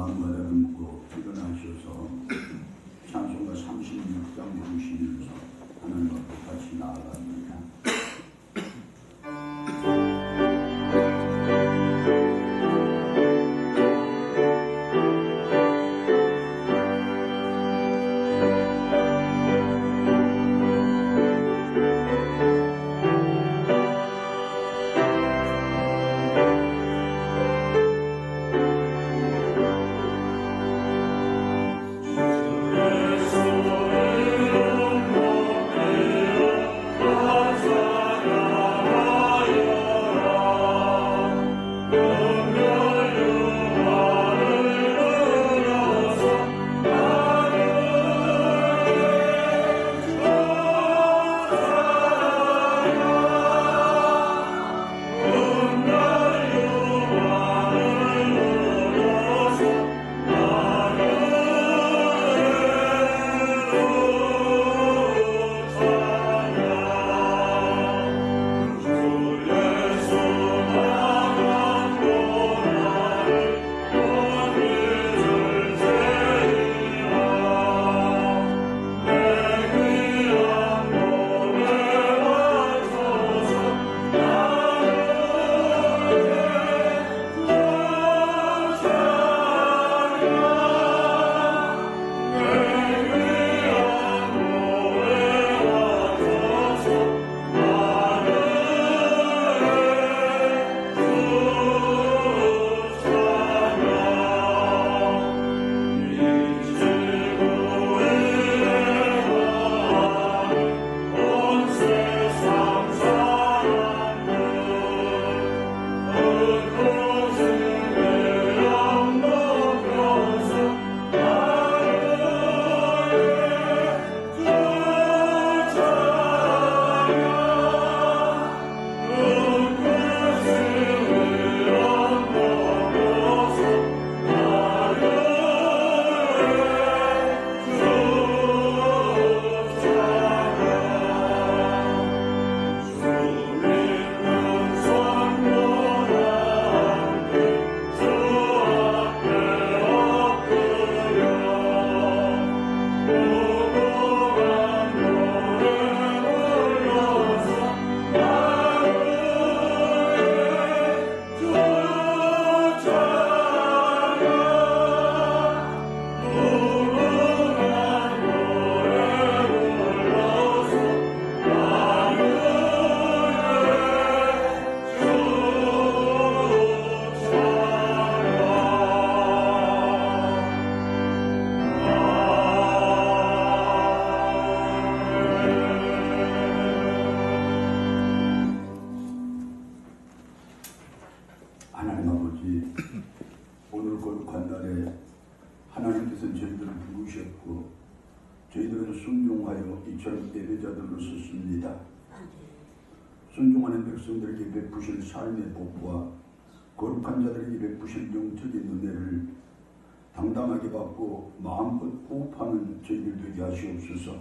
마음과 다듬고 일어나셔서 찬송가 36장 부르시면서 하나님 앞에 같이 나아갑니다. 하나님 아버지, 오늘 거룩한 날에 하나님께서는 저희들을 부르셨고 저희들은 순종하여 이처럼 예배자들로 섰습니다. 순종하는 백성들에게 베푸실 삶의 복과 거룩한 자들에게 베푸실 영적인 은혜를 당당하게 받고 마음껏 호흡하는 저희들 되게 하시옵소서.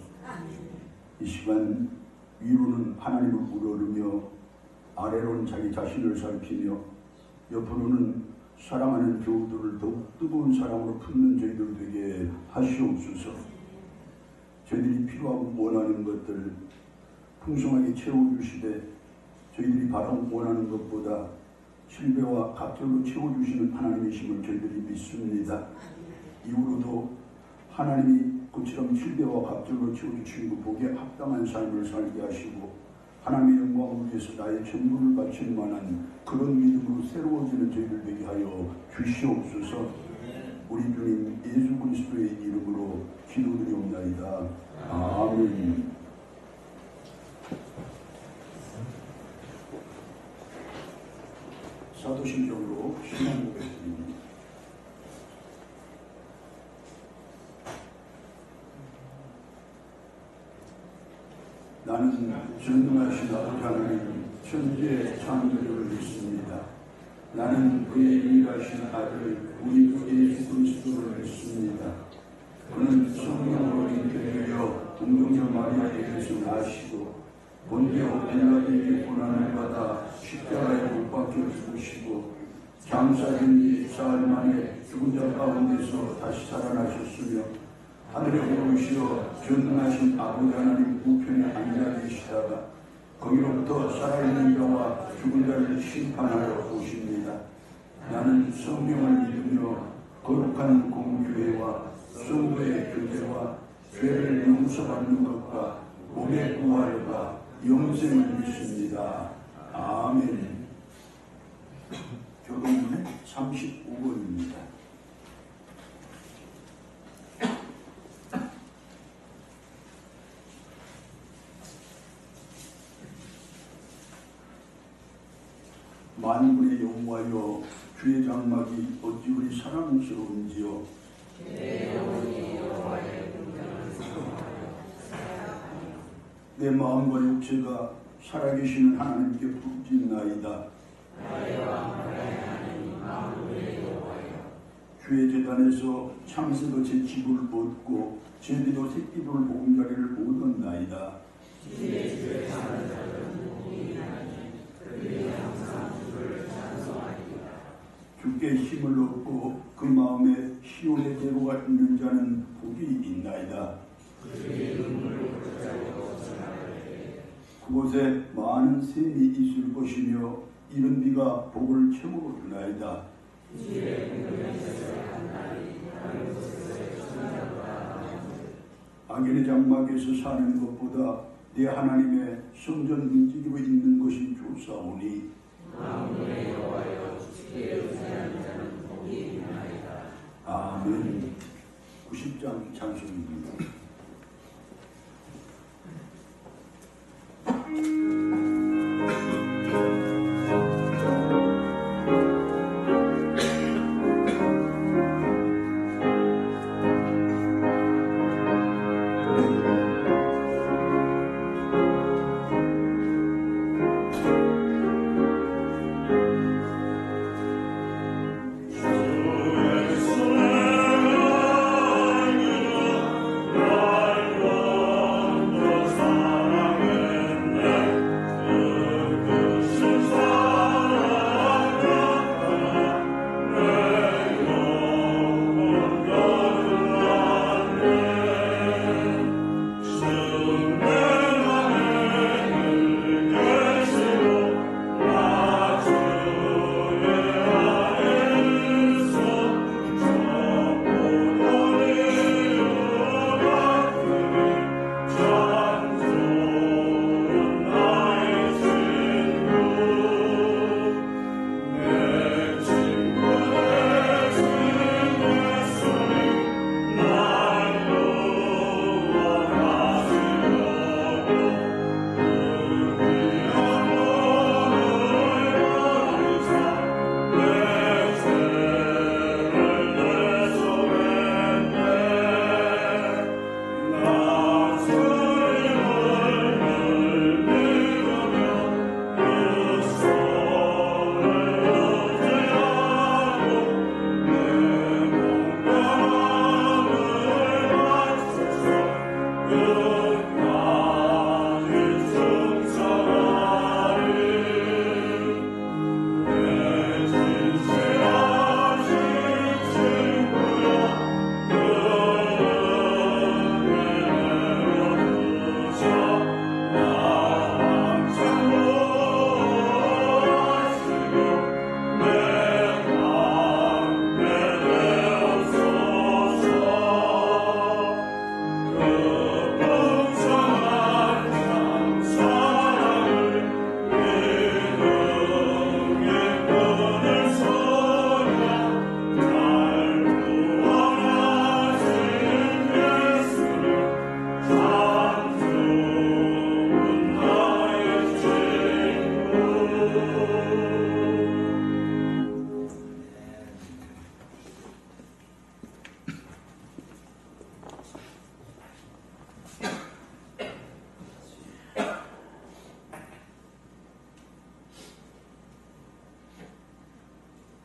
이 시간 위로는 하나님을 우러르며 아래로는 자기 자신을 살피며 옆으로는 사랑하는 교우들을 더욱 뜨거운 사랑으로 품는 저희들 되게 하시옵소서. 저희들이 필요하고 원하는 것들 풍성하게 채워주시되 저희들이 바라고 원하는 것보다 실배와 갑절로 채워주시는 하나님이심을 저희들이 믿습니다. 이후로도 하나님이 그처럼 실배와 갑절로 채워주신 그 복에 합당한 삶을 살게 하시고 하나님의 영광을 위해서 나의 전부를 바칠 만한 그런 믿음으로 새로워지는 저희들 되게 하여 주시옵소서. 우리 주님 예수 그리스도의 이름으로 기도드리옵나이다. 아멘. 사도신경으로 신앙 고백드립니다. 나는 전능하신 아버지 하나님 천지의 창조주를 믿습니다. 나는 그의 유일하신 아들 우리 주 예수 그리스도를 믿습니다. 그는 성령으로 잉태되어 동정녀 마리아에게서 나시고 본디오 빌라도에게 고난을 받아 십자가에 못 박혀 죽으시고 장사된 사흘 만에 죽은 자 가운데서 다시 살아나셨으며 하늘에 오르시어 전능하신 아버지 하나님 우편에 앉아 계시다가 거기로부터 살아있는 자와 죽은 자를 심판하러 오십니다. 나는 성령을 믿으며 거룩한 공교회와 성도의 교제와 죄를 용서받는 것과 몸의 부활과 영생을 믿습니다. 아멘. 교동문의 35번입니다. 만군의 여호와여, 주의 장막이 어찌 우리 사랑스러운지요. 내 마음과 육체가 살아계시는 하나님께 부르짖나이다. 주의 제단에서 창세도 제집을 얻고 제비도 새끼들 보금자리를 얻었나이다. 주께 힘을 얻고 그 마음에 시온의 대로가 있는 자는 복이 있나이다. 그곳에 많은 샘이 있을 것이며 이른 비가 복을 채무로 주나이다. 악인의 장막에서 사는 것보다 내 하나님의 성전 움직이고 있는 것이 좋사오니 아멘. 90장 찬송입니다.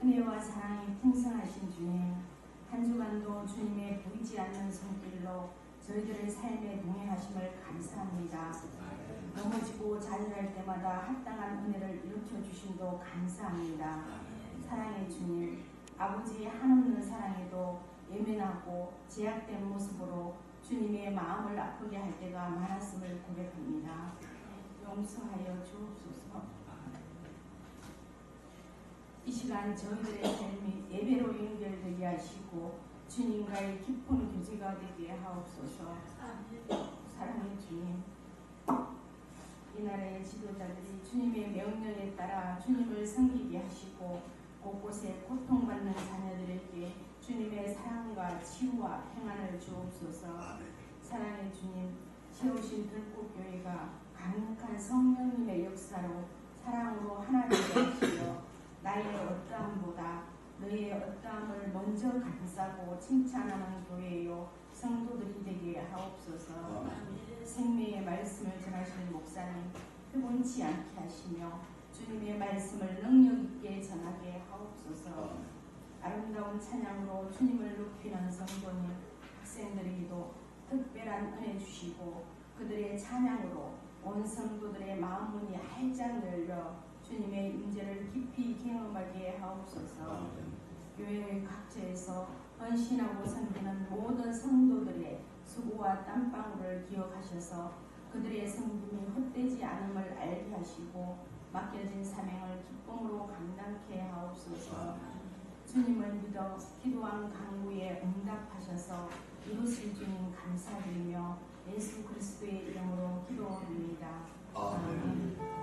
은혜와 사랑이 풍성하신 주님, 한 주간도 주님의 보이지 않는 손길로 저희들의 삶에 동행하심을 감사합니다. 넘어지고 좌절할 때마다 합당한 은혜를 일으켜 주심도 감사합니다. 사랑의 주님, 아버지의 한없는 사랑에도 예민하고 제약된 모습으로 주님의 마음을 아프게 할 때가 많았음을 고백합니다. 용서하여 주옵소서. 이 시간 저희들의 삶이 예배로 연결되게 하시고 주님과의 깊은 교제가 되게 하옵소서. 사랑의 주님, 이 나라의 지도자들이 주님의 명령에 따라 주님을 섬기게 하시고 곳곳에 고통받는 자녀들에게 주님의 사랑과 치유와 평안을 주옵소서. 사랑의 주님, 세우신 들꽃교회가 강력한 성령님의 역사로 사랑으로 하나 되게 하시며 나의 어떠함보다 너의 어떠함을 먼저 감싸고 칭찬하는 교회요 성도들이 되게 하옵소서. 생명의 말씀을 전하시는 목사님 피곤치 않게 하시며 주님의 말씀을 능력 있게 전하게 하옵소서. 아름다운 찬양으로 주님을 높이는 성도님 학생들에게도 특별한 은혜 주시고 그들의 찬양으로 온 성도들의 마음문이 활짝 열려 주님의 임재를 깊이 경험하게 하옵소서. 교회의 각처에서 헌신하고 섬기는 모든 성도들의 수고와 땀방울을 기억하셔서 그들의 섬김이 헛되지 않음을 알게 하시고 맡겨진 사명을 기쁨으로 감당케 하옵소서. 주님을 믿어 기도한 간구에 응답하셔서 이루실 주님 감사드리며 예수 그리스도의 이름으로 기도드립니다. 아멘.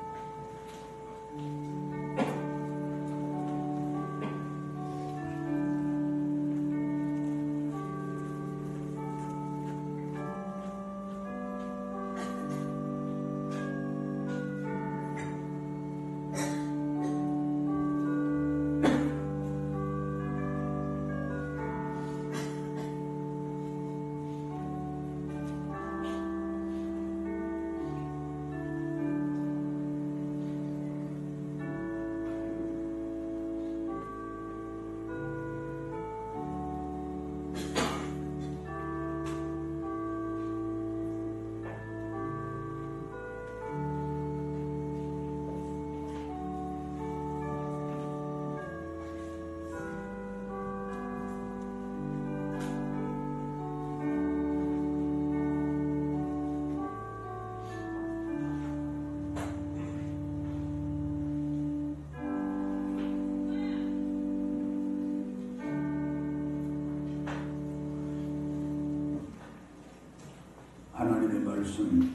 하나님의 말씀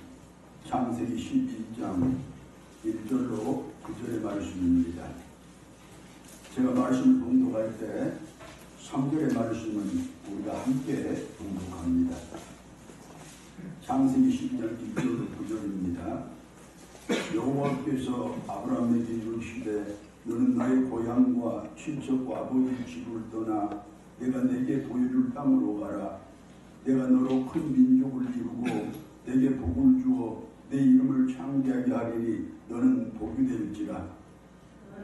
창세기 12장 1절로 9절의 말씀입니다. 제가 말씀 봉독할 때 3절의 말씀은 우리가 함께 봉독합니다. 창세기 12장 1절로 9절입니다. 여호와께서 아브라함에게 이르시되 너는 너의 고향과 친척과 아버지 집을 떠나 내가 내게 보여줄 땅으로 가라. 내가 너로 큰 민족을 이루고 내게 복을 주어 내 이름을 창대하게 하리니 너는 복이 될지라.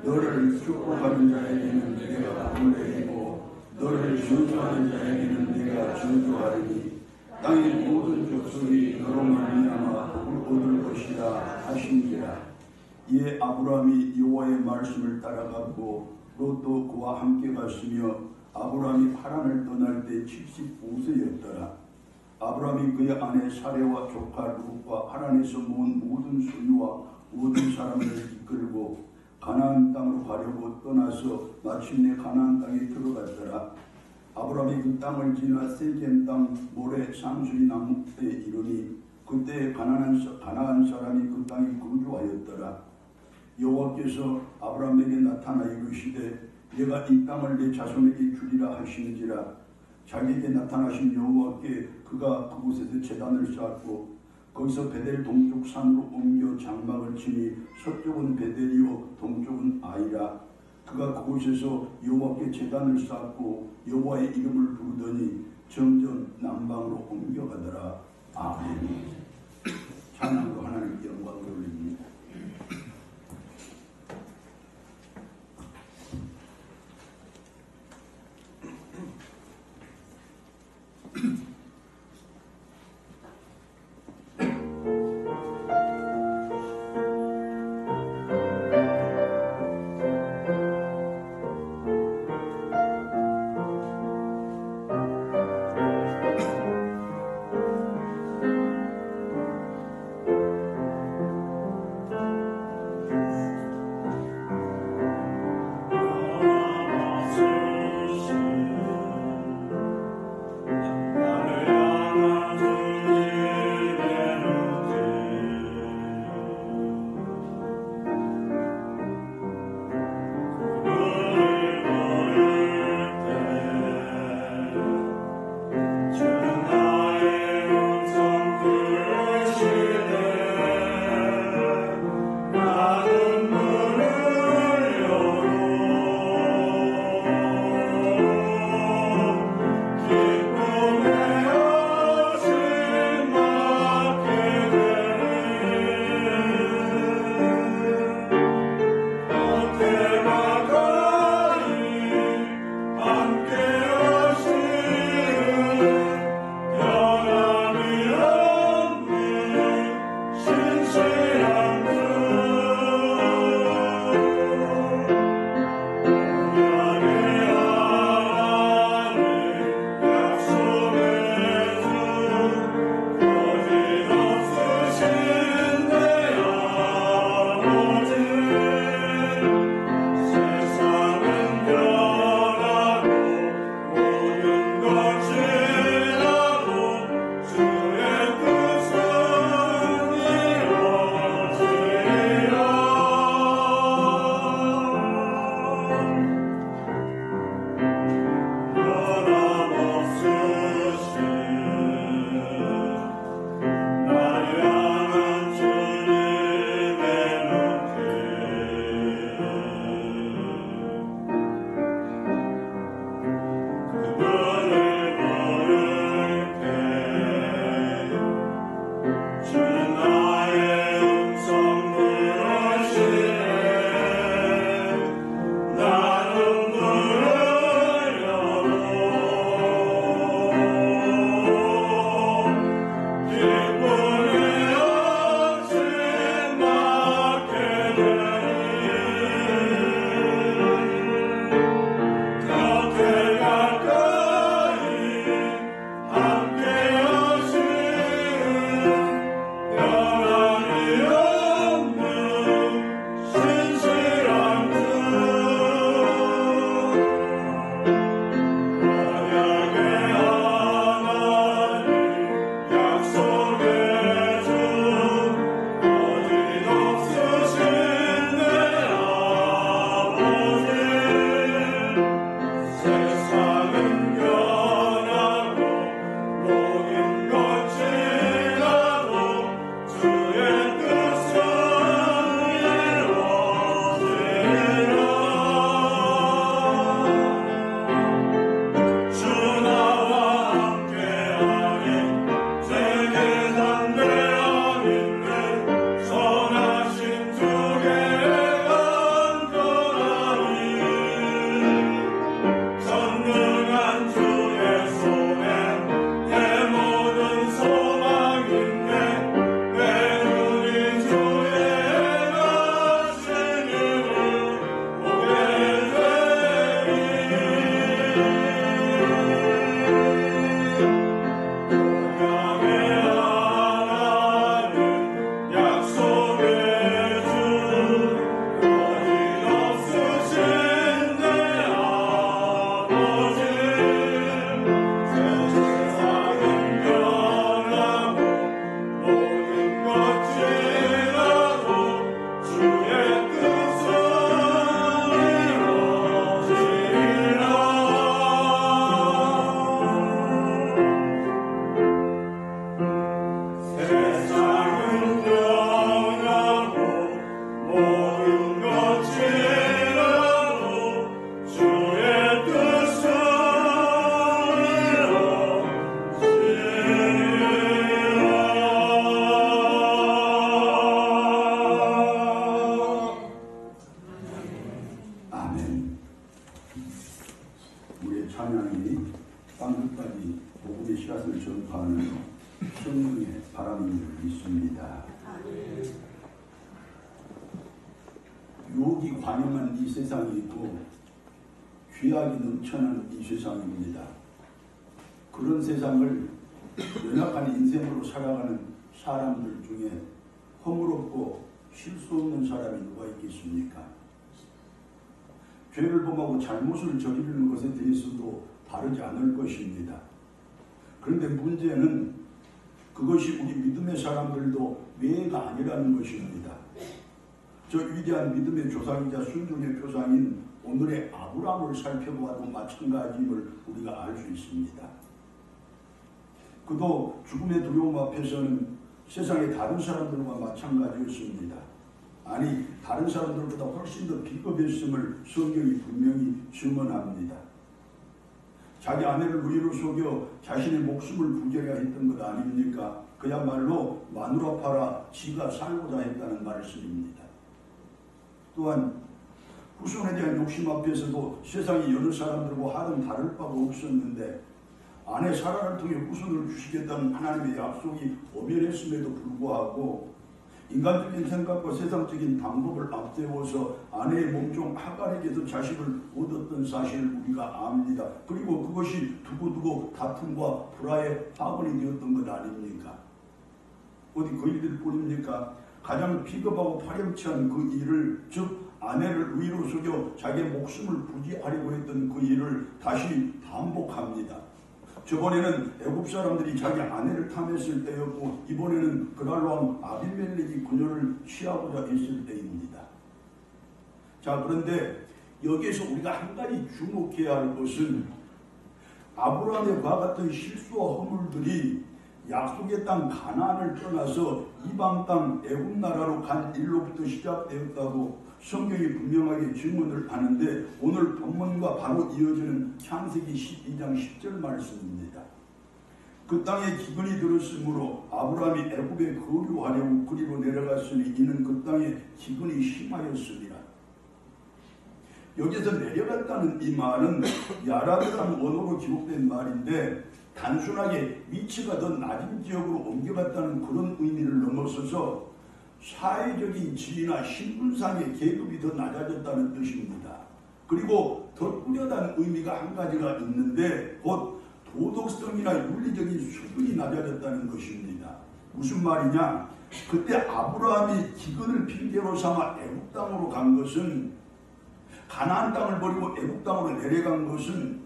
너를 축복하는 자에게는 내가 복을 내리고 너를 저주하는 자에게는 내가 저주하리니 땅의 모든 족속이 너로 말미암아 복을 얻을 것이라 하신지라. 이에 아브라함이 여호와의 말씀을 따라갔고 롯도 그와 함께 갔으며 아브라함이 하란을 떠날 때 75세였더라. 아브라함이 그의 아내 사레와 조카 룻과 하란에서 모은 모든 소유와 모든 사람을 이끌고 가나안 땅으로 가려고 떠나서 마침내 가나안 땅에 들어갔더라. 아브라함이 그 땅을 지나 세겜 땅 모래 상수리 나무에 이르니 그때 가나안 사람이 그 땅에 거주하였더라. 여호와께서 아브라함에게 나타나 이르시되 내가 이 땅을 내 자손에게 주리라 하시는지라. 자기에게 나타나신 여호와께 그가 그곳에서 제단을 쌓았고 거기서 베델 동쪽 산으로 옮겨 장막을 치니 서쪽은 베델이요 동쪽은 아이라. 그가 그곳에서 여호와께 제단을 쌓았고 여호와의 이름을 부르더니 점점 남방으로 옮겨가더라. 아멘. 찬양으로 하나님께 영광을 돌립니다. 땅끝까지 복음의 씨앗을 전파하는 성령의 바람인 줄 믿습니다. 유혹이 관영한 이 세상이 있고 죄악이 넘쳐나는 이 세상입니다. 그런 세상을 연약한 인생으로 살아가는 사람들 중에 허물없고 실수 없는 사람이 누가 있겠습니까? 죄를 범하고 잘못을 저지르는 것에 대해서도 바르지 않을 것입니다. 그런데 문제는 그것이 우리 믿음의 사람들도 외가 아니라는 것입니다. 저 위대한 믿음의 조상이자 순종의 표상인 오늘의 아브라함을 살펴보아도 마찬가지임을 우리가 알 수 있습니다. 그도 죽음의 두려움 앞에서는 세상의 다른 사람들과 마찬가지였습니다. 아니, 다른 사람들보다 훨씬 더 비겁했음을 성경이 분명히 증언합니다. 자기 아내를 우리로 속여 자신의 목숨을 부게려 했던 것 아닙니까? 그야말로 마누라 팔아 지가 살고자 했다는 말씀입니다. 또한 후손에 대한 욕심 앞에서도 세상의 여러 사람들과 하등 다를 바가 없었는데 아내 사라를 통해 후손을 주시겠다는 하나님의 약속이 오면했음에도 불구하고 인간적인 생각과 세상적인 방법을 앞세워서 아내의 몸종 하갈에게서 자식을 얻었던 사실을 우리가 압니다. 그리고 그것이 두고두고 다툼과 불화의 파문이 되었던 것 아닙니까? 어디 그 일들 뿐입니까? 가장 비겁하고 파렴치한 그 일을, 즉 아내를 위로 속여 자기의 목숨을 부지하려고 했던 그 일을 다시 반복합니다. 저번에는 애굽 사람들이 자기 아내를 탐했을 때였고 이번에는 그랄로왕 아비멜렉이 그녀를 취하고자 했을 때입니다. 자, 그런데 여기에서 우리가 한 가지 주목해야 할 것은 아브라함의 그와 같은 실수와 허물들이 약속의 땅 가나안을 떠나서 이방 땅 애굽 나라로 간 일로부터 시작되었다고 성경이 분명하게 증언을 하는데 오늘 본문과 바로 이어지는 창세기 12장 10절 말씀입니다. 그 땅에 기근이 들었으므로 아브라함이 애굽에 거류하려고 그리로 내려갔으니 이는 그 땅에 기근이 심하였습니다. 여기서 내려갔다는 이 말은 야라드라는 언어로 기록된 말인데 단순하게 위치가 더 낮은 지역으로 옮겨갔다는 그런 의미를 넘어서서 사회적인 지위나 신분상의 계급이 더 낮아졌다는 뜻입니다. 그리고 더 뚜렷한 의미가 한 가지가 있는데 곧 도덕성이나 윤리적인 수준이 낮아졌다는 것입니다. 무슨 말이냐? 그때 아브라함이 기근을 핑계로 삼아 애굽 땅으로 간 것은 가나안 땅을 버리고 애굽 땅으로 내려간 것은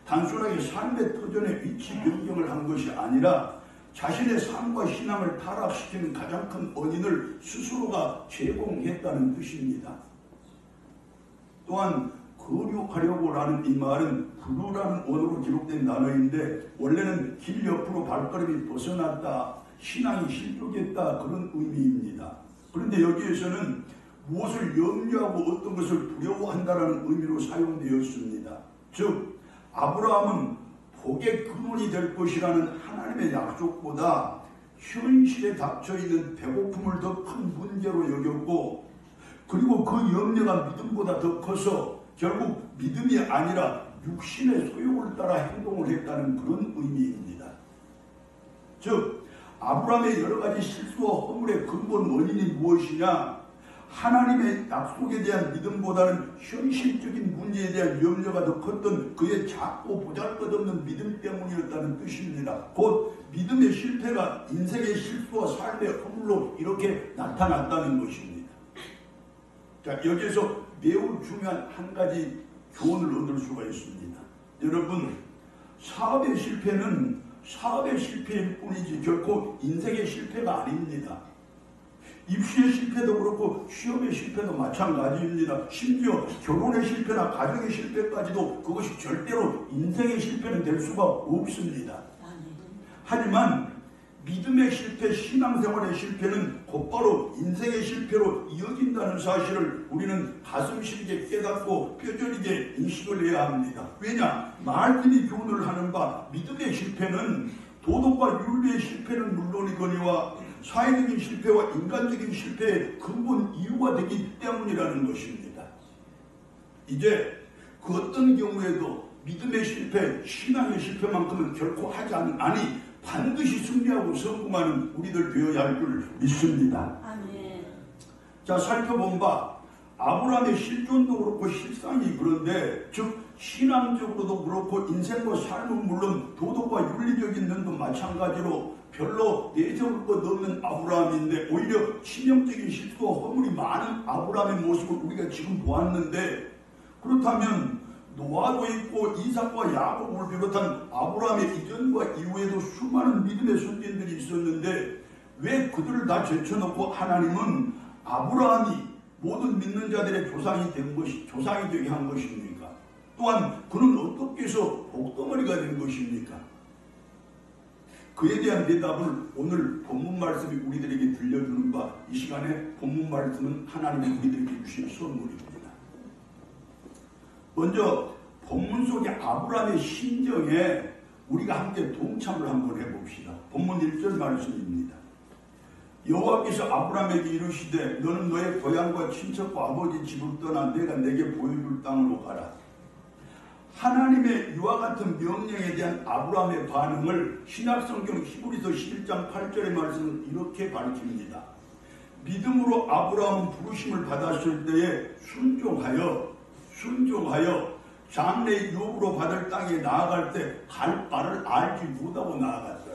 단순하게 삶의 터전의 위치 변경을 한 것이 아니라 자신의 삶과 신앙을 타락시키는 가장 큰 원인을 스스로가 제공했다는 뜻입니다. 또한 거류하려고라는 이 말은 구루라는 언어로 기록된 단어인데 원래는 길 옆으로 발걸음이 벗어났다, 신앙이 실족했다 그런 의미입니다. 그런데 여기에서는 무엇을 염려하고 어떤 것을 두려워한다는 의미로 사용되었습니다. 즉 아브라함은 복의 근원이 될 것이라는 하나님의 약속보다 현실에 닥쳐있는 배고픔을 더 큰 문제로 여겼고 그리고 그 염려가 믿음보다 더 커서 결국 믿음이 아니라 육신의 소욕을 따라 행동을 했다는 그런 의미입니다. 즉 아브라함의 여러 가지 실수와 허물의 근본 원인이 무엇이냐? 하나님의 약속에 대한 믿음보다는 현실적인 문제에 대한 염려가 더 컸던 그의 작고 보잘것없는 믿음 때문이었다는 뜻입니다. 곧 믿음의 실패가 인생의 실수와 삶의 허물로 이렇게 나타났다는 것입니다. 자, 여기에서 매우 중요한 한 가지 교훈을 얻을 수가 있습니다. 여러분, 사업의 실패는 사업의 실패일 뿐이지 결코 인생의 실패가 아닙니다. 입시의 실패도 그렇고 시험의 실패도 마찬가지입니다. 심지어 결혼의 실패나 가정의 실패까지도 그것이 절대로 인생의 실패는 될 수가 없습니다. 하지만 믿음의 실패, 신앙생활의 실패는 곧바로 인생의 실패로 이어진다는 사실을 우리는 가슴 시리게 깨닫고 뼈저리게 인식을 해야 합니다. 왜냐? 말씀이 교훈을 하는 바 믿음의 실패는 도덕과 윤리의 실패는 물론이거니와 사회적인 실패와 인간적인 실패의 근본 이유가 되기 때문이라는 것입니다. 이제 그 어떤 경우에도 믿음의 실패, 신앙의 실패만큼은 결코 하지 아니 반드시 승리하고 성공하는 우리들 되어야 할 줄 믿습니다. 아멘. 자, 살펴본 바 아브라함의 실존도 그렇고 실상이 그런데, 즉 신앙적으로도 그렇고 인생과 삶은 물론 도덕과 윤리적인 면도 마찬가지로 별로 내세울 것 없는 아브라함인데, 오히려 치명적인 실수와 허물이 많은 아브라함의 모습을 우리가 지금 보았는데, 그렇다면 노아도 있고 이삭과 야곱을 비롯한 아브라함의 이전과 이후에도 수많은 믿음의 선진들이 있었는데, 왜 그들을 다 제쳐놓고 하나님은 아브라함이 모든 믿는 자들의 조상이 되게 한 것입니까? 또한 그는 어떻게 해서 복덩어리가 된 것입니까? 그에 대한 대답을 오늘 본문 말씀이 우리들에게 들려주는 바, 이 시간에 본문 말씀은 하나님이 우리들에게 주신 선물입니다. 먼저 본문 속의 아브라함의 심정에 우리가 함께 동참을 한번 해봅시다. 본문 1절 말씀입니다. 여호와께서 아브라함에게 이르시되 너는 너의 고향과 친척과 아버지 집을 떠나 내가 내게 보여줄 땅으로 가라. 하나님의 이와 같은 명령에 대한 아브라함의 반응을 신약성경 히브리서 11장 8절의 말씀은 이렇게 가르칩니다. 믿음으로 아브라함은 부르심을 받았을 때에 순종하여 장래 유업으로 받을 땅에 나아갈 때 갈 바를 알지 못하고 나아갔다.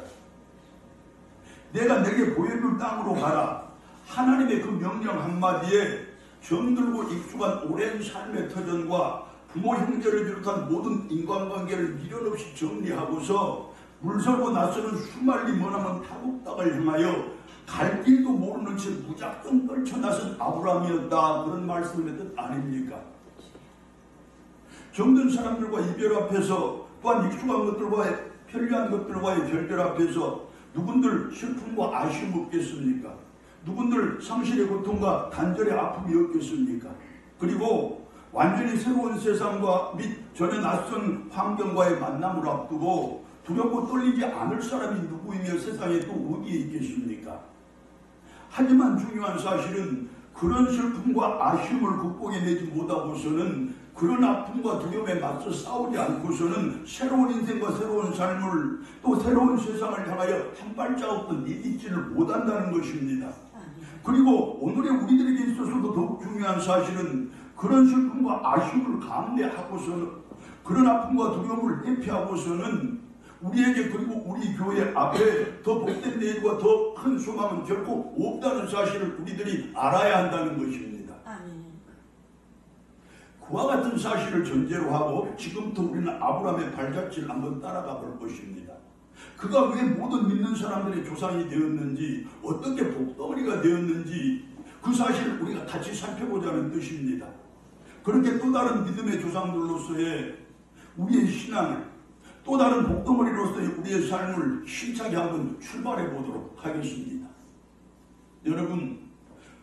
내가 내게 보여줄 땅으로 가라. 하나님의 그 명령 한마디에 정들고 익숙한 오랜 삶의 터전과 부모 형제를 비롯한 모든 인간관계를 미련 없이 정리하고서 물설고 나서는 수말리 머나먼 타국 땅을 향하여 갈 길도 모르는 채 무작정 떨쳐나선 아브라함이었다. 그런 말씀의 뜻 아닙니까? 정든 사람들과 이별 앞에서, 또한 익숙한 것들과의 편리한 것들과의 결별 앞에서 누군들 슬픔과 아쉬움이 없겠습니까? 누군들 상실의 고통과 단절의 아픔이 없겠습니까? 그리고 완전히 새로운 세상과 및 전혀 낯선 환경과의 만남을 앞두고 두렵고 떨리지 않을 사람이 누구이며 세상에 또 어디에 있겠습니까? 하지만 중요한 사실은 그런 슬픔과 아쉬움을 극복해내지 못하고서는, 그런 아픔과 두려움에 맞서 싸우지 않고서는 새로운 인생과 새로운 삶을, 또 새로운 세상을 향하여 한 발자국도 내딛지를 못한다는 것입니다. 그리고 오늘의 우리들에게 있어서도 더욱 중요한 사실은 그런 슬픔과 아쉬움을 감내하고서는, 그런 아픔과 두려움을 회피하고서는 우리에게, 그리고 우리 교회 앞에 더 복된 내일과 더 큰 소망은 결코 없다는 사실을 우리들이 알아야 한다는 것입니다. 그와 같은 사실을 전제로 하고 지금부터 우리는 아브라함의 발자취를 한번 따라가 볼 것입니다. 그가 왜 모든 믿는 사람들의 조상이 되었는지, 어떻게 복덩어리가 되었는지, 그 사실을 우리가 같이 살펴보자는 뜻입니다. 그렇게 또 다른 믿음의 조상들로서의 우리의 신앙을, 또 다른 복덩어리로서의 우리의 삶을 힘차게 한번 출발해 보도록 하겠습니다. 여러분,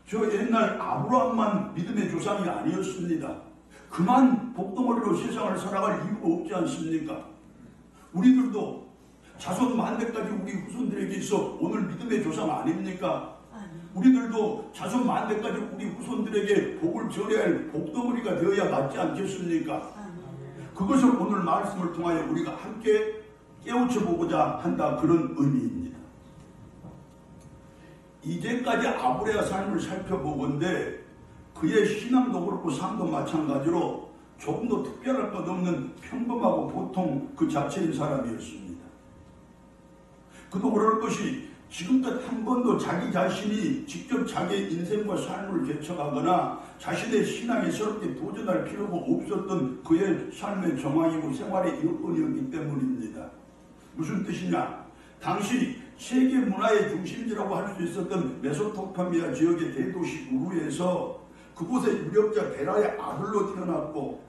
저 옛날 아브라함만 믿음의 조상이 아니었습니다. 그만 복덩어리로 세상을 살아갈 이유가 없지 않습니까? 우리들도 자손 만대까지 우리 후손들에게 있어 오늘 믿음의 조상 아닙니까? 우리들도 자손 만대까지 우리 후손들에게 복을 전해야 할 복덩어리가 되어야 맞지 않겠습니까? 그것을 오늘 말씀을 통하여 우리가 함께 깨우쳐 보고자 한다, 그런 의미입니다. 이제까지 아브라함의 삶을 살펴보건대 그의 신앙도 그렇고 삶도 마찬가지로 조금 더 특별할 것 없는 평범하고 보통 그 자체인 사람이었습니다. 그도 그럴 것이 지금껏 한 번도 자기 자신이 직접 자기의 인생과 삶을 개척하거나 자신의 신앙에 새롭게 도전할 필요가 없었던 그의 삶의 정황이고 생활의 여건이었기 때문입니다. 무슨 뜻이냐? 당시 세계 문화의 중심지라고 할 수 있었던 메소포타미아 지역의 대도시 우르에서 그곳에 유력자 베라의 아들로 태어났고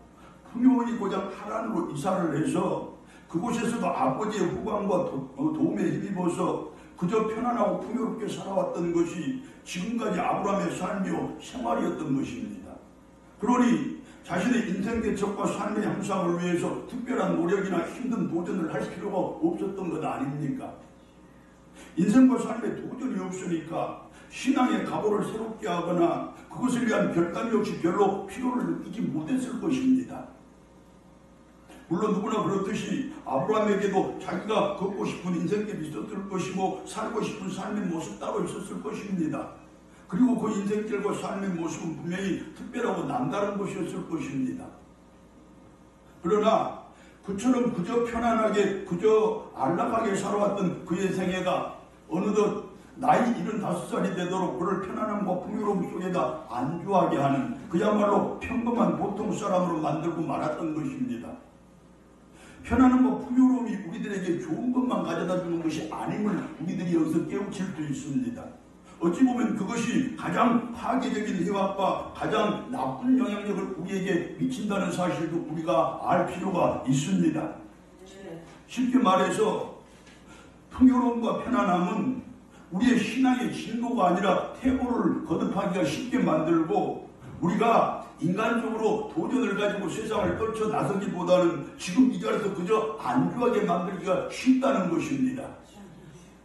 풍요의 고장 하란으로 이사를 해서 그곳에서도 아버지의 후광과 도움에 힘입어서 그저 편안하고 풍요롭게 살아왔던 것이 지금까지 아브라함의 삶이요 생활이었던 것입니다. 그러니 자신의 인생 개척과 삶의 향상을 위해서 특별한 노력이나 힘든 도전을 할 필요가 없었던 것 아닙니까? 인생과 삶에 도전이 없으니까 신앙의 각오를 새롭게 하거나 그것을 위한 결단 역시 별로 필요를 느끼지 못했을 것입니다. 물론 누구나 그렇듯이 아브라함에게도 자기가 걷고 싶은 인생길이 있었을 것이고 살고 싶은 삶의 모습 따로 있었을 것입니다. 그리고 그 인생길과 삶의 모습은 분명히 특별하고 남다른 것이었을 것입니다. 그러나 그처럼 그저 편안하게 그저 안락하게 살아왔던 그의 생애가 어느덧 나이 75살이 되도록 그를 편안함과 풍요로움 속에다 안주하게 하는 그야말로 평범한 보통 사람으로 만들고 말았던 것입니다. 편안함과 풍요로움이 우리들에게 좋은 것만 가져다 주는 것이 아님을 우리들이 여기서 깨우칠 수 있습니다. 어찌 보면 그것이 가장 파괴적인 해악과 가장 나쁜 영향력을 우리에게 미친다는 사실도 우리가 알 필요가 있습니다. 쉽게 말해서 풍요로움과 편안함은 우리의 신앙의 진도가 아니라 태고를 거듭하기가 쉽게 만들고 우리가 인간적으로 도전을 가지고 세상을 떨쳐 나서기보다는 지금 이 자리에서 그저 안주하게 만들기가 쉽다는 것입니다.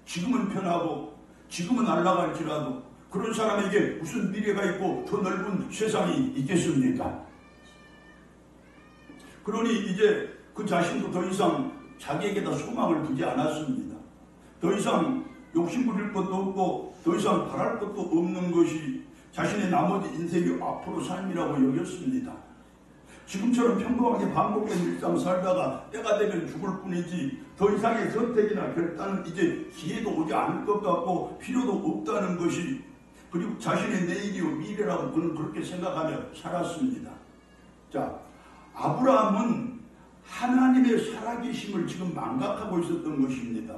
지금은 편하고 지금은 안락할지라도 그런 사람에게 무슨 미래가 있고 더 넓은 세상이 있겠습니까? 그러니 이제 그 자신도 더 이상 자기에게다 소망을 두지 않았습니다. 더 이상 욕심부릴 것도 없고 더 이상 바랄 것도 없는 것이 자신의 나머지 인생의 앞으로 삶이라고 여겼습니다. 지금처럼 평범하게 반복된 일상 살다가 때가 되면 죽을 뿐이지 더 이상의 선택이나 결단은 이제 기회도 오지 않을 것 같고 필요도 없다는 것이 그리고 자신의 내일이요 미래라고 그는 그렇게 생각하며 살았습니다. 자, 아브라함은 하나님의 살아계심을 지금 망각하고 있었던 것입니다.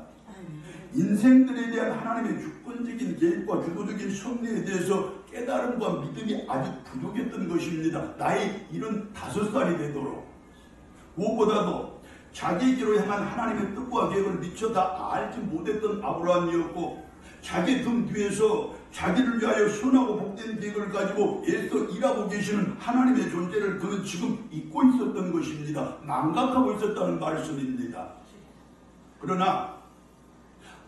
인생들에 대한 하나님의 주권적인 개입과 주도적인 섭리에 대해서 깨달음과 믿음이 아직 부족했던 것입니다. 나이 75살이 되도록. 무엇보다도 자기에게로 향한 하나님의 뜻과 계획을 미처 다 알지 못했던 아브라함이었고 자기 등 뒤에서 자기를 위하여 선하고 복된 계획을 가지고 애써 일하고 계시는 하나님의 존재를 그는 지금 잊고 있었던 것입니다. 망각하고 있었다는 말씀입니다. 그러나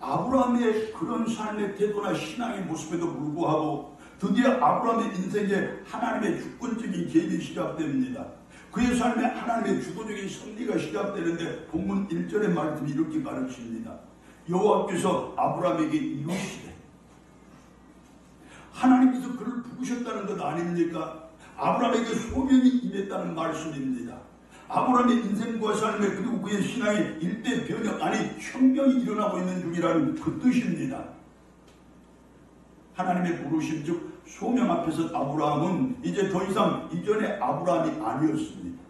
아브라함의 그런 삶의 태도나 신앙의 모습에도 불구하고 드디어 아브라함의 인생에 하나님의 주권적인 개입이 시작됩니다. 그의 삶에 하나님의 주도적인 섭리가 시작되는데 본문 1절의 말씀이 이렇게 가르칩니다. 여호와께서 아브라함에게 이르시되 하나님께서 그를 부르셨다는 것 아닙니까? 아브라함에게 소명이 임했다는 말씀입니다. 아브라함의 인생과 삶에 그리고 그의 신앙에 일대 변혁 아니 혁명이 일어나고 있는 중이라는 그 뜻입니다. 하나님의 부르심 즉 소명 앞에서 아브라함은 이제 더 이상 이전의 아브라함이 아니었습니다.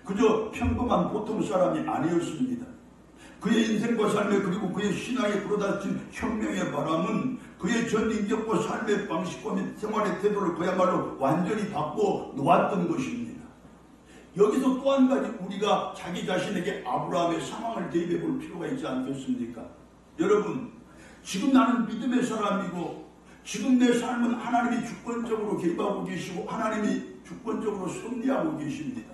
그저 평범한 보통 사람이 아니었습니다. 그의 인생과 삶에 그리고 그의 신앙에 불어닥친 혁명의 바람은 그의 전 인격과 삶의 방식과 생활의 태도를 그야말로 완전히 바꿔 놓았던 것입니다. 여기서 또 한 가지 우리가 자기 자신에게 아브라함의 상황을 대입해 볼 필요가 있지 않겠습니까? 여러분, 지금 나는 믿음의 사람이고 지금 내 삶은 하나님이 주권적으로 개입하고 계시고 하나님이 주권적으로 섭리하고 계십니다.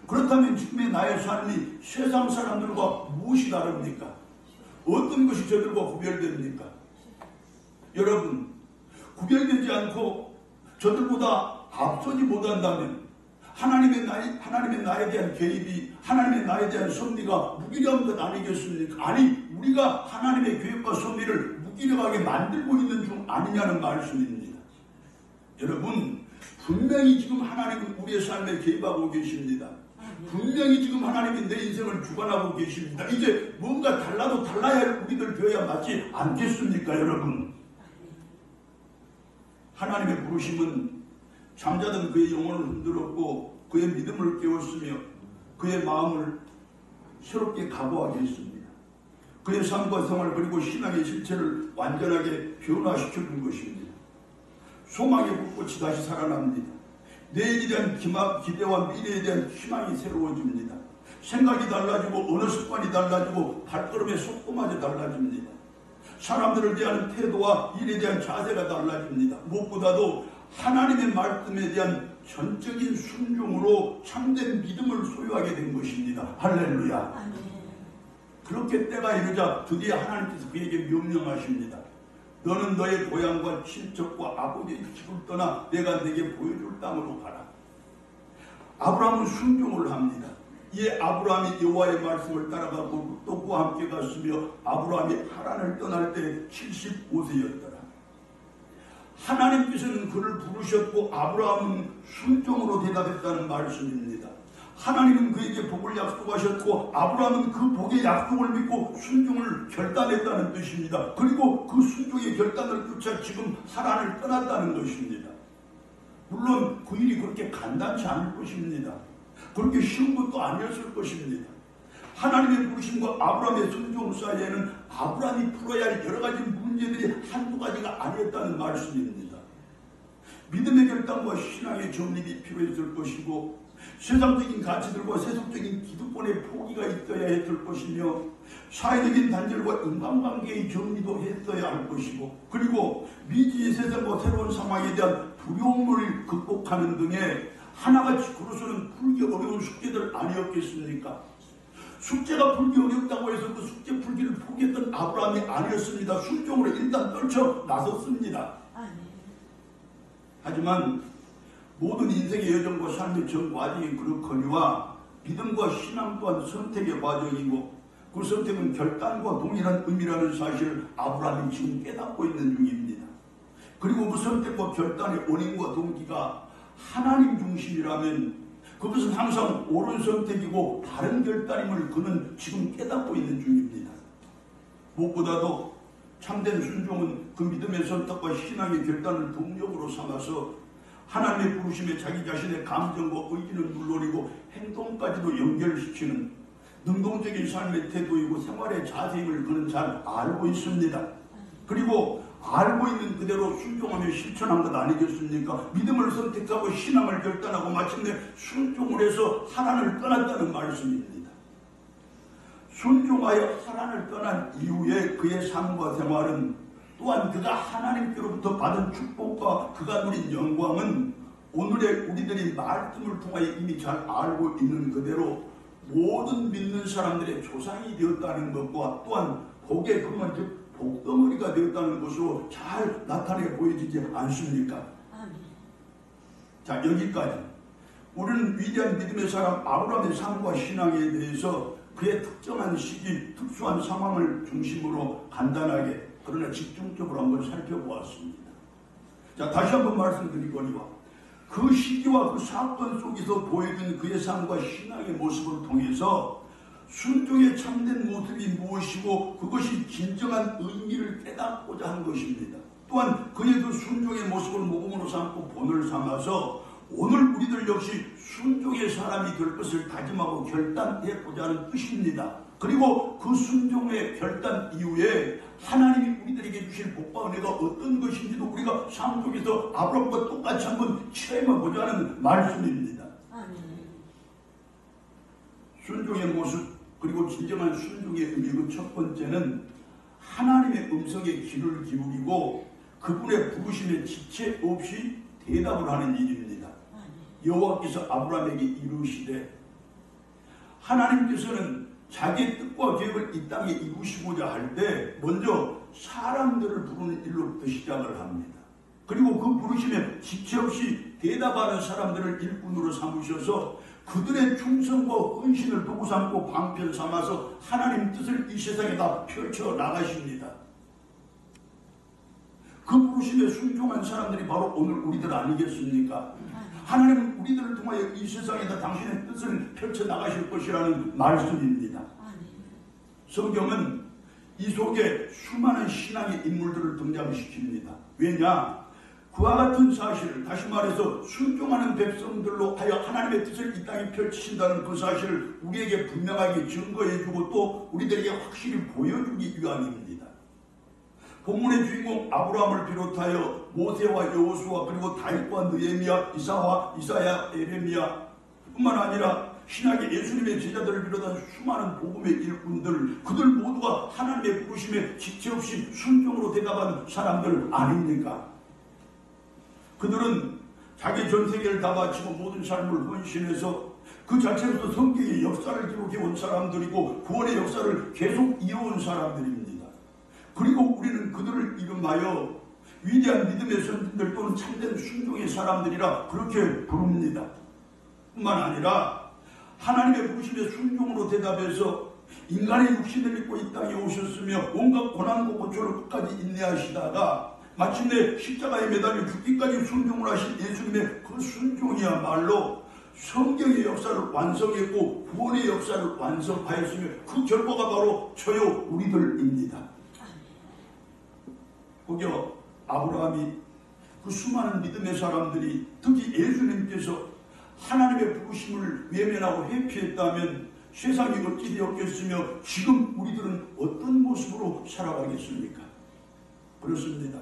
그렇다면 지금의 나의 삶이 세상 사람들과 무엇이 다릅니까? 어떤 것이 저들과 구별됩니까? 여러분, 구별되지 않고 저들보다 앞서지 못한다면 하나님의 나에 대한 개입이 하나님의 나에 대한 섭리가 무기력한 것 아니겠습니까? 아니 우리가 하나님의 계획과 섭리를 무기력하게 만들고 있는 중 아니냐는 말씀입니다. 여러분 분명히 지금 하나님은 우리의 삶에 개입하고 계십니다. 분명히 지금 하나님이 내 인생을 주관하고 계십니다. 이제 뭔가 달라도 달라야 할 우리들 되어야 맞지 않겠습니까 여러분? 하나님의 부르심은 잠자던 그의 영혼을 흔들었고 그의 믿음을 깨웠으며 그의 마음을 새롭게 각오하게 했습니다. 그의 삶과 생활 그리고 신앙의 실체를 완전하게 변화시켜준 것입니다. 소망의 불꽃이 다시 살아납니다. 내일에 대한 기대와 미래에 대한 희망이 새로워집니다. 생각이 달라지고 언어 습관이 달라지고 발걸음의 속도마저 달라집니다. 사람들을 대하는 태도와 일에 대한 자세가 달라집니다. 무엇보다도 하나님의 말씀에 대한 전적인 순종으로 참된 믿음을 소유하게 된 것입니다. 할렐루야. 아멘. 그렇게 때가 이르자 드디어 하나님께서 그에게 명령하십니다. 너는 너의 고향과 친척과 아버지의 집을 떠나 내가 네게 보여줄 땅으로 가라. 아브라함은 순종을 합니다. 이에 아브라함이 여호와의 말씀을 따라가고 롯과 함께 갔으며 아브라함이 하란을 떠날 때 75세였더라. 하나님께서는 그를 부르셨고 아브라함은 순종으로 대답했다는 말씀입니다. 하나님은 그에게 복을 약속하셨고 아브라함은 그 복의 약속을 믿고 순종을 결단했다는 뜻입니다. 그리고 그 순종의 결단을 쫓아 지금 하란을 떠났다는 것입니다. 물론 그 일이 그렇게 간단치 않을 것입니다. 그렇게 쉬운 것도 아니었을 것입니다. 하나님의 부르심과 아브라함의 순종 사이에는 아브라함이 풀어야 할 여러 가지 문제들이 한두 가지가 아니었다는 말씀입니다. 믿음의 결단과 신앙의 정립이 필요했을 것이고 세상적인 가치들과 세속적인 기득권의 포기가 있어야 했을 것이며 사회적인 단절과 인간관계의 정리도 했어야 할 것이고 그리고 미지의 세상과 새로운 상황에 대한 두려움을 극복하는 등의 하나같이 그로서는 풀기 어려운 숙제들 아니었겠습니까? 숙제가 풀기 어렵다고 해서 그 숙제 풀기를 포기했던 아브라함이 아니었습니다. 순종으로 일단 떨쳐 나섰습니다. 하지만 모든 인생의 여정과 삶의 전 과정이 그렇거니와 믿음과 신앙 또한 선택의 과정이고 그 선택은 결단과 동일한 의미라는 사실을 아브라함이 지금 깨닫고 있는 중입니다. 그리고 그 선택과 결단의 원인과 동기가 하나님 중심이라면 그것은 항상 옳은 선택이고 바른 결단임을 그는 지금 깨닫고 있는 중입니다. 무엇보다도 참된 순종은 그 믿음의 선택과 신앙의 결단을 동력으로 삼아서 하나님의 부르심에 자기 자신의 감정과 의지는 물론이고 행동까지도 연결시키는 능동적인 삶의 태도이고 생활의 자세임을 그는 잘 알고 있습니다. 그리고 알고 있는 그대로 순종하며 실천한 것 아니겠습니까? 믿음을 선택하고 신앙을 결단하고 마침내 순종을 해서 하란을 떠났다는 말씀입니다. 순종하여 하란을 떠난 이후에 그의 삶과 생활은 또한 그가 하나님께로부터 받은 축복과 그가 누린 영광은 오늘의 우리들이 말씀을 통하여 이미 잘 알고 있는 그대로 모든 믿는 사람들의 조상이 되었다는 것과 또한 복의 근원 즉 복덩어리가 되었다는 것으로 잘 나타내 보여지지 않습니까? 자, 여기까지 우리는 위대한 믿음의 사람 아브라함의 삶과 신앙에 대해서 그의 특정한 시기, 특수한 상황을 중심으로 간단하게 그러나 집중적으로 한번 살펴보았습니다. 자, 다시 한번 말씀드리거니와 그 시기와 그 사건 속에서 보여준 그의 삶과 신앙의 모습을 통해서 순종의 참된 모습이 무엇이고 그것이 진정한 의미를 깨닫고자 한 것입니다. 또한 그의 그 순종의 모습을 모범으로 삼고 본을 삼아서 오늘 우리들 역시 순종의 사람이 될 것을 다짐하고 결단해보자 하는 뜻입니다. 그리고 그 순종의 결단 이후에 하나님이 우리들에게 주실 복과 은혜가 어떤 것인지도 우리가 삶 속에서 아브라함과 똑같이 한번 체험해보자 하는 말씀입니다. 순종의 모습 그리고 진정한 순종의 의미 그 첫 번째는 하나님의 음성에 귀를 기울이고 그분의 부르심에 지체 없이 대답을 하는 일입니다. 여호와께서 아브라함에게 이루시되 하나님께서는 자기의 뜻과 계획을 이 땅에 이루시고자 할 때 먼저 사람들을 부르는 일로부터 시작을 합니다. 그리고 그 부르심에 지체 없이 대답하는 사람들을 일꾼으로 삼으셔서 그들의 충성과 헌신을 도구 삼고 방편 삼아서 하나님 뜻을 이 세상에다 펼쳐 나가십니다. 그 부르심에 순종한 사람들이 바로 오늘 우리들 아니겠습니까? 하나님은 우리들을 통하여 이 세상에다 당신의 뜻을 펼쳐 나가실 것이라는 말씀입니다. 성경은 이 속에 수많은 신앙의 인물들을 등장시킵니다. 왜냐? 그와 같은 사실을 다시 말해서 순종하는 백성들로 하여 하나님의 뜻을 이 땅에 펼치신다는 그 사실을 우리에게 분명하게 증거해주고 또 우리들에게 확실히 보여주기 위함입니다. 본문의 주인공 아브라함을 비롯하여 모세와 여호수아 그리고 다윗과 느헤미야, 이사야, 에레미야 뿐만 아니라 신약의 예수님의 제자들을 비롯한 수많은 복음의 일꾼들 그들 모두가 하나님의 부르심에 지체 없이 순종으로 대답한 사람들 아닙니까? 그들은 자기 전세계를 다 바치고 모든 삶을 헌신해서 그 자체로서 성경의 역사를 기록해온 사람들이고 구원의 역사를 계속 이어온 사람들입니다. 그리고 우리는 그들을 이름하여 위대한 믿음의 선진들 또는 참된 순종의 사람들이라 그렇게 부릅니다. 뿐만 아니라 하나님의 부르심에 순종으로 대답해서 인간의 육신을 입고 이 땅에 오셨으며 온갖 고난과 고초를 끝까지 인내하시다가 마침내 십자가에 매달려 죽기까지 순종을 하신 예수님의 그 순종이야말로 성경의 역사를 완성했고 구원의 역사를 완성하였으며 그 결과가 바로 저요 우리들입니다. 혹여 아브라함이 그 수많은 믿음의 사람들이 특히 예수님께서 하나님의 부르심을 외면하고 회피했다면 세상이 어찌 되었겠으며 지금 우리들은 어떤 모습으로 살아가겠습니까? 그렇습니다.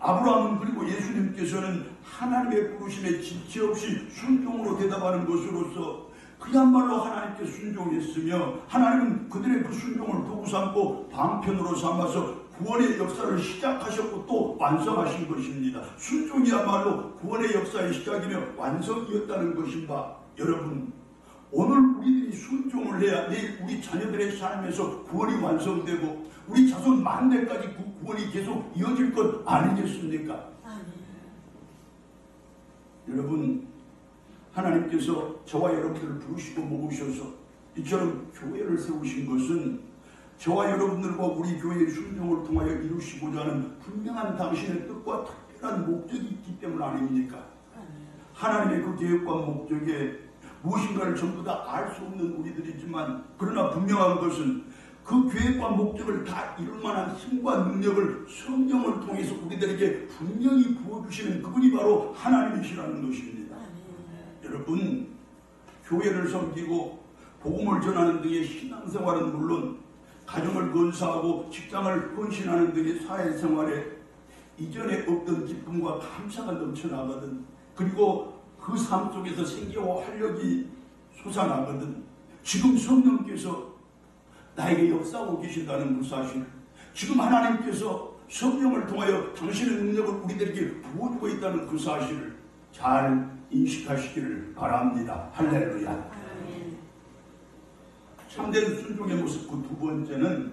아브라함은 그리고 예수님께서는 하나님의 부르심에 지체 없이 순종으로 대답하는 것으로서 그야말로 하나님께 순종했으며 하나님은 그들의 그 순종을 도구 삼고 방편으로 삼아서 구원의 역사를 시작하셨고 또 완성하신 것입니다. 순종이야말로 구원의 역사의 시작이며 완성이었다는 것입니다. 여러분, 오늘 우리들이 순종을 해야 내일 우리 자녀들의 삶에서 구원이 완성되고 우리 자손 만대까지 그 구원이 계속 이어질 것 아니겠습니까? 여러분, 하나님께서 저와 여러분들을 부르시고 모으셔서 이처럼 교회를 세우신 것은 저와 여러분들과 우리 교회의 순종을 통하여 이루시고자 하는 분명한 당신의 뜻과 특별한 목적이 있기 때문 아닙니까? 하나님의 그 계획과 목적에 무엇인가를 전부 다 알 수 없는 우리들이지만 그러나 분명한 것은 그 계획과 목적을 다 이룰 만한 힘과 능력을 성령을 통해서 우리들에게 분명히 부어주시는 그분이 바로 하나님이시라는 것입니다. 여러분, 교회를 섬기고 복음을 전하는 등의 신앙생활은 물론 가정을 건사하고 직장을 헌신하는 등의 사회생활에 이전에 없던 기쁨과 감사가 넘쳐나거든. 그리고 그 삶 속에서 생기와 활력이 솟아나거든. 지금 성령께서 나에게 역사하고 계신다는 그 사실, 지금 하나님께서 성령을 통하여 당신의 능력을 우리들에게 부어주고 있다는 그 사실을 잘 인식하시기를 바랍니다. 할렐루야. 참된 순종의 모습 그 두 번째는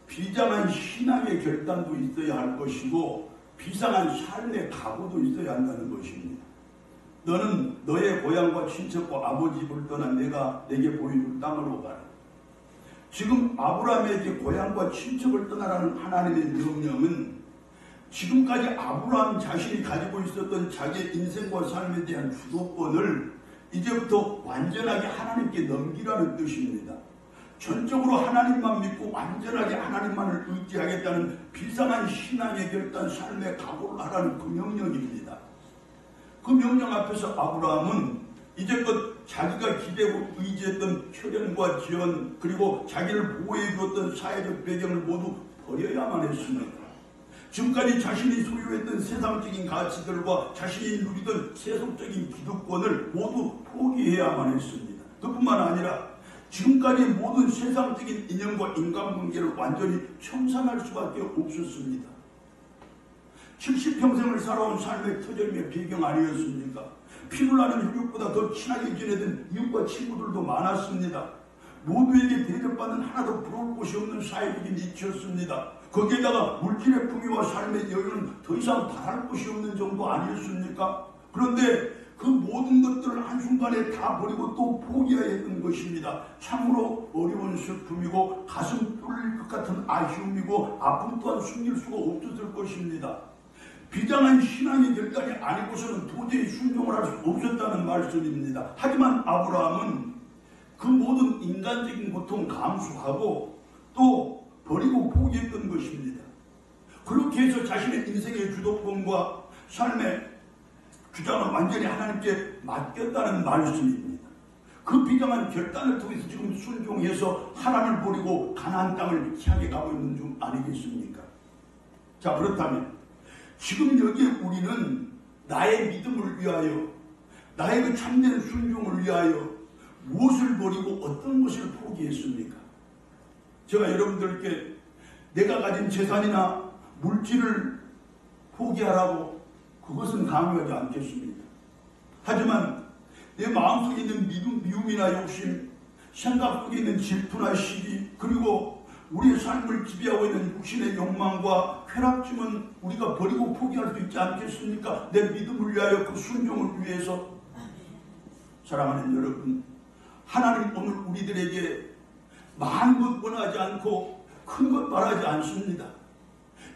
비장한 신앙의 결단도 있어야 할 것이고 비상한 삶의 각오도 있어야 한다는 것입니다. 너는 너의 고향과 친척과 아버지 집을 떠나 내가 내게 보여줄 땅으로 가라. 지금 아브라함에게 고향과 친척을 떠나라는 하나님의 명령은 지금까지 아브라함 자신이 가지고 있었던 자기의 인생과 삶에 대한 주도권을 이제부터 완전하게 하나님께 넘기라는 뜻입니다. 전적으로 하나님만 믿고 완전하게 하나님만을 의지하겠다는 비상한 신앙의 결단, 삶의 각오를 하라는 그 명령입니다. 그 명령 앞에서 아브라함은 이제껏 자기가 기대고 의지했던 혈연과 지연 그리고 자기를 보호해 주었던 사회적 배경을 모두 버려야만 했습니다. 지금까지 자신이 소유했던 세상적인 가치들과 자신이 누리던 세속적인 기득권을 모두 포기해야만 했습니다. 그뿐만 아니라 지금까지 모든 세상적인 인연과 인간관계를 완전히 청산할 수밖에 없었습니다. 70평생을 살아온 삶의 터전의 배경 아니었습니까? 피를 나는 혈육보다 더 친하게 지내던 이웃과 친구들도 많았습니다. 모두에게 대접받는 하나도 부러울 곳이 없는 사회적인 이치였습니다. 거기에다가 물질의 풍요와 삶의 여유는 더 이상 바랄 곳이 없는 정도 아니었습니까? 그런데 그 모든 것들을 한순간에 다 버리고 또 포기해야 했던 것입니다. 참으로 어려운 슬픔이고 가슴 뚫릴 것 같은 아쉬움이고 아픔 또한 숨길 수가 없었을 것입니다. 비장한 신앙의 결단이 아니고서는 도저히 순종을 할 수 없었다는 말씀입니다. 하지만 아브라함은 그 모든 인간적인 고통 감수하고 또 버리고 포기했던 것입니다. 그렇게 해서 자신의 인생의 주도권과 삶의 주장을 완전히 하나님께 맡겼다는 말씀입니다. 그 비장한 결단을 통해서 지금 순종해서 하나님을 버리고 가나안 땅을 향해 가고 있는 중 아니겠습니까? 자, 그렇다면 지금 여기에 우리는 나의 믿음을 위하여 나의 그 참된 순종을 위하여 무엇을 버리고 어떤 것을 포기했습니까? 제가 여러분들께 내가 가진 재산이나 물질을 포기하라고 그것은 강요하지 않겠습니다. 하지만 내 마음속에 있는 미움이나 욕심, 생각 속에 있는 질투나 시기, 그리고 우리의 삶을 지배하고 있는 육신의 욕망과 쾌락심은 우리가 버리고 포기할 수 있지 않겠습니까? 내 믿음을 위하여 그 순종을 위해서. 사랑하는 여러분, 하나님 오늘 우리들에게 많은 것 원하지 않고 큰 것 바라지 않습니다.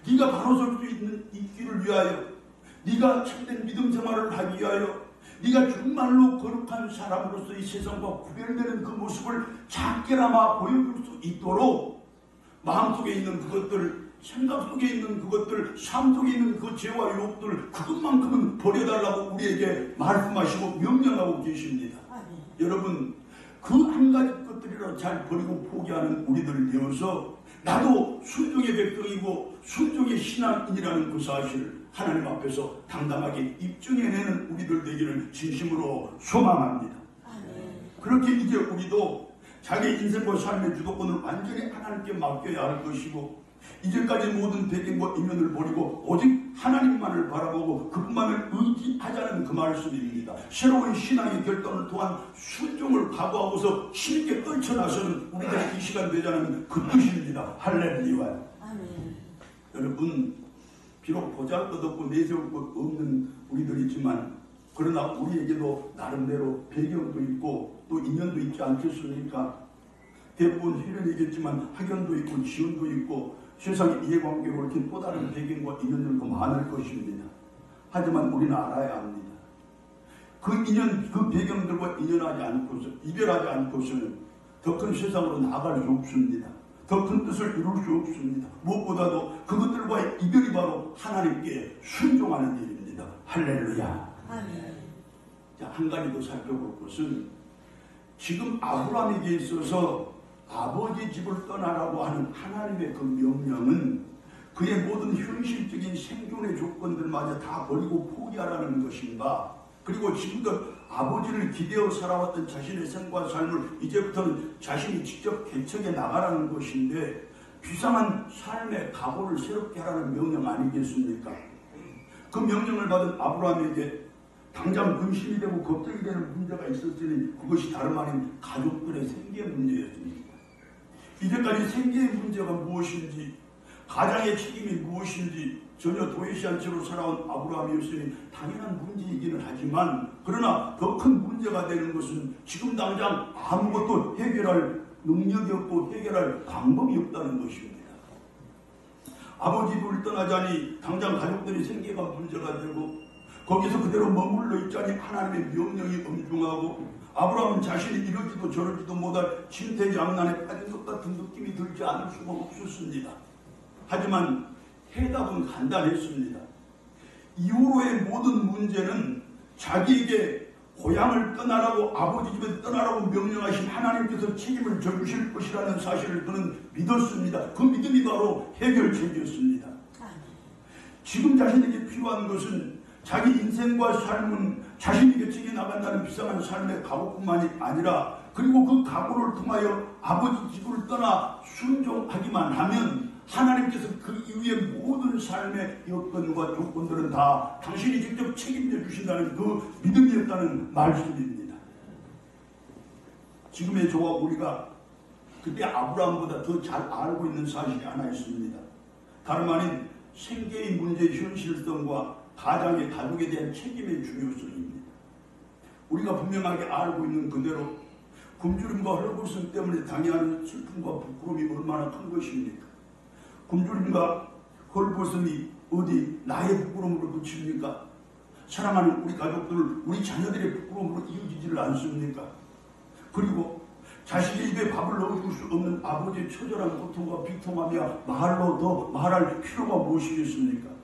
네가 바로 설 수 있는 있기를 위하여, 네가 참된 믿음 생활을 하기 위하여, 네가 정말로 거룩한 사람으로서 이 세상과 구별되는 그 모습을 작게나마 보여줄 수 있도록 마음속에 있는 그것들, 생각 속에 있는 그것들, 삶 속에 있는 그 죄와 유혹들, 그것만큼은 버려달라고 우리에게 말씀하시고 명령하고 계십니다. 여러분, 그 한 가지 것들이라도 잘 버리고 포기하는 우리들 되어서 나도 순종의 백성이고 순종의 신앙인이라는 그 사실을 하나님 앞에서 당당하게 입증해내는 우리들 되기를 진심으로 소망합니다. 그렇게 이제 우리도 자기 인생과 삶의 주도권을 완전히 하나님께 맡겨야 할 것이고, 이제까지 모든 배경과 인연을 버리고 오직 하나님만을 바라보고 그분만을 의지하자는 그 말씀입니다. 새로운 신앙의 결단을 통한 순종을 각오하고서 힘있게 떨쳐나서는 우리들의 이 시간 되자는 그 뜻입니다. 할렐루야. 여러분, 비록 보잘것없고 내세울 것 없는 우리들이지만, 그러나 우리에게도 나름대로 배경도 있고 또 인연도 있지 않겠습니까? 대부분 혈연이겠지만 학연도 있고 지연도 있고 세상의 이해관계가 얽힌 또 다른 배경과 인연들도 많을 것입니다. 하지만 우리는 알아야 합니다. 그 인연, 그 배경들과 인연하지 않고서, 이별하지 않고서는 더 큰 세상으로 나아갈 수 없습니다. 더 큰 뜻을 이룰 수 없습니다. 무엇보다도 그것들과의 이별이 바로 하나님께 순종하는 일입니다. 할렐루야. 자, 한 가지 더 살펴볼 것은, 지금 아브라함에게 있어서 아버지 집을 떠나라고 하는 하나님의 그 명령은 그의 모든 현실적인 생존의 조건들마저 다 버리고 포기하라는 것인가? 그리고 지금껏 아버지를 기대어 살아왔던 자신의 생과 삶을 이제부터는 자신이 직접 개척해 나가라는 것인데, 비상한 삶의 각오를 새롭게 하라는 명령 아니겠습니까? 그 명령을 받은 아브라함에게 당장 근심이 되고 걱정이 되는 문제가 있었으니 그것이 다름 아닌 가족들의 생계 문제였습니다. 이제까지 생계의 문제가 무엇인지, 가장의 책임이 무엇인지 전혀 도외시 않은 채로 살아온 아브라함이었으니 당연한 문제이기는 하지만, 그러나 더 큰 문제가 되는 것은 지금 당장 아무것도 해결할 능력이 없고 해결할 방법이 없다는 것입니다. 아버지를 떠나자니 당장 가족들의 생계가 문제가 되고, 거기서 그대로 머물러 있자니 하나님의 명령이 엄중하고, 아브라함은 자신이 이러지도 저러지도 못할 진퇴양난에 빠진 것 같은 느낌이 들지 않을 수가 없었습니다. 하지만 해답은 간단했습니다. 이후로의 모든 문제는 자기에게 고향을 떠나라고, 아버지 집에 떠나라고 명령하신 하나님께서 책임을 져주실 것이라는 사실을 그는 믿었습니다. 그 믿음이 바로 해결책이었습니다. 지금 자신에게 필요한 것은 자기 인생과 삶은 자신이 개척해 나간다는 비상한 삶의 각오뿐만이 아니라, 그리고 그 각오를 통하여 아버지 집을 떠나 순종하기만 하면 하나님께서 그 이후의 모든 삶의 여건과 조건들은 다 당신이 직접 책임져 주신다는 그 믿음이었다는 말씀입니다. 지금의 저와 우리가 그때 아브라함보다 더 잘 알고 있는 사실이 하나 있습니다. 다름 아닌 생계의 문제의 현실성과 가장의 가족에 대한 책임의 중요성입니다. 우리가 분명하게 알고 있는 그대로 굶주림과 헐벗음 때문에 당해하는 슬픔과 부끄러움이 얼마나 큰 것입니까? 굶주림과 헐벗음이 어디 나의 부끄러움으로 그칩니까? 사랑하는 우리 가족들, 우리 자녀들의 부끄러움으로 이어지지를 않습니까? 그리고 자식의 입에 밥을 넣어줄 수 없는 아버지의 처절한 고통과 비통하며 말로 더 말할 필요가 무엇이겠습니까?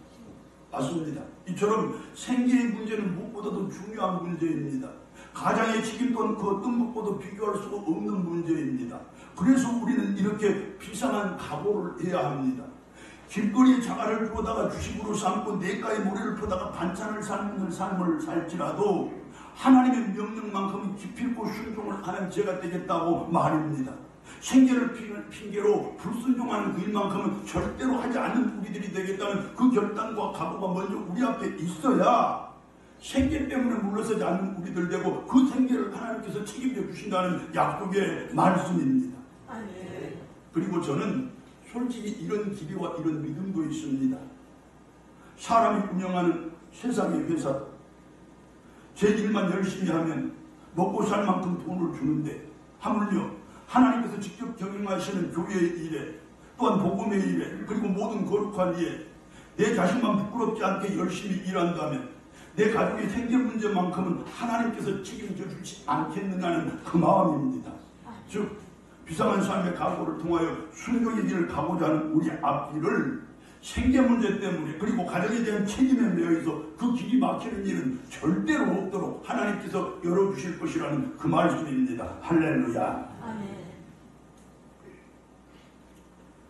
맞습니다. 이처럼 생계의 문제는 무엇보다도 중요한 문제입니다. 가장의 책임 또한 그 어떤 것보다 비교할 수가 없는 문제입니다. 그래서 우리는 이렇게 비상한 각오를 해야 합니다. 길거리에 자갈을 주워다가 주식으로 삼고 냇가에 모래를 퍼다가 반찬을 삶는 삶을 살지라도 하나님의 명령만큼은 기필코 순종을 하는 죄가 되겠다고 말입니다. 생계를 핑계로 불순종하는 그 일만큼은 절대로 하지 않는 우리들이 되겠다는 그 결단과 각오가 먼저 우리 앞에 있어야 생계 때문에 물러서지 않는 우리들 되고, 그 생계를 하나님께서 책임져 주신다는 약속의 말씀입니다. 그리고 저는 솔직히 이런 기대와 이런 믿음도 있습니다. 사람이 운영하는 세상의 회사, 제 일만 열심히 하면 먹고 살 만큼 돈을 주는데 하물며 하나님께서 직접 경영하시는 교회의 일에, 또한 복음의 일에, 그리고 모든 거룩한 일에 내 자신만 부끄럽지 않게 열심히 일한다면 내 가족의 생계 문제만큼은 하나님께서 책임져 주지 않겠느냐는 그 마음입니다. 즉 비상한 삶의 각오를 통하여 순종의 길을 가고자 하는 우리 앞길을 생계 문제 때문에, 그리고 가정에 대한 책임에 매여서 그 길이 막히는 일은 절대로 없도록 하나님께서 열어주실 것이라는 그 말씀입니다. 할렐루야. 아멘.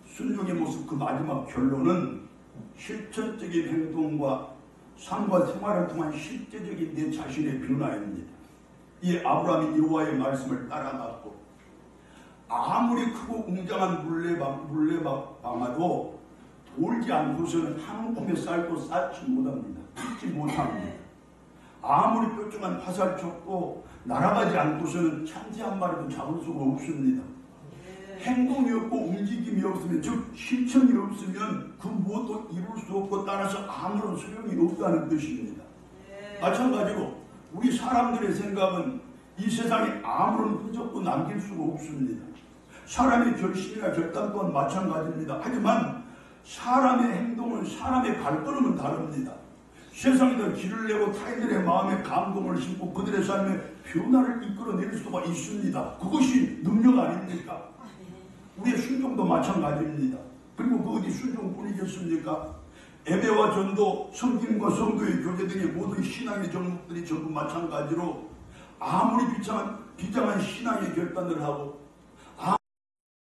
순종의 모습 그 마지막 결론은 실천적인 행동과 삶과 생활을 통한 실제적인 내 자신의 변화입니다. 이 아브라함이 여호와의 말씀을 따라갔고 아무리 크고 웅장한 물레방아도 돌지 않고서는 한 움큼의 쌀도 쌓지 못합니다. 뜯지 못합니다. 아무리 뾰족한 화살촉도 날아가지 않고서는 참새 한 마리도 잡을 수가 없습니다. 행동이 없고 움직임이 없으면, 즉 실천이 없으면 그 무엇도 이룰 수 없고 따라서 아무런 소용이 없다는 뜻입니다. 마찬가지로 우리 사람들의 생각은 이 세상에 아무런 흔적도 남길 수가 없습니다. 사람의 결심이나 결단 또한 마찬가지입니다. 하지만 사람의 행동은, 사람의 발걸음은 다릅니다. 세상에다 길을 내고 타인들의 마음에 감동을 심고 그들의 삶에 변화를 이끌어낼 수가 있습니다. 그것이 능력 아닙니까? 우리의 순종도 마찬가지입니다. 그리고 그 어디 순종뿐이겠습니까? 예배와 전도, 성김과 성도의 교제 등의 모든 신앙의 종목들이 전부 마찬가지로 아무리 비장한 신앙의 결단을 하고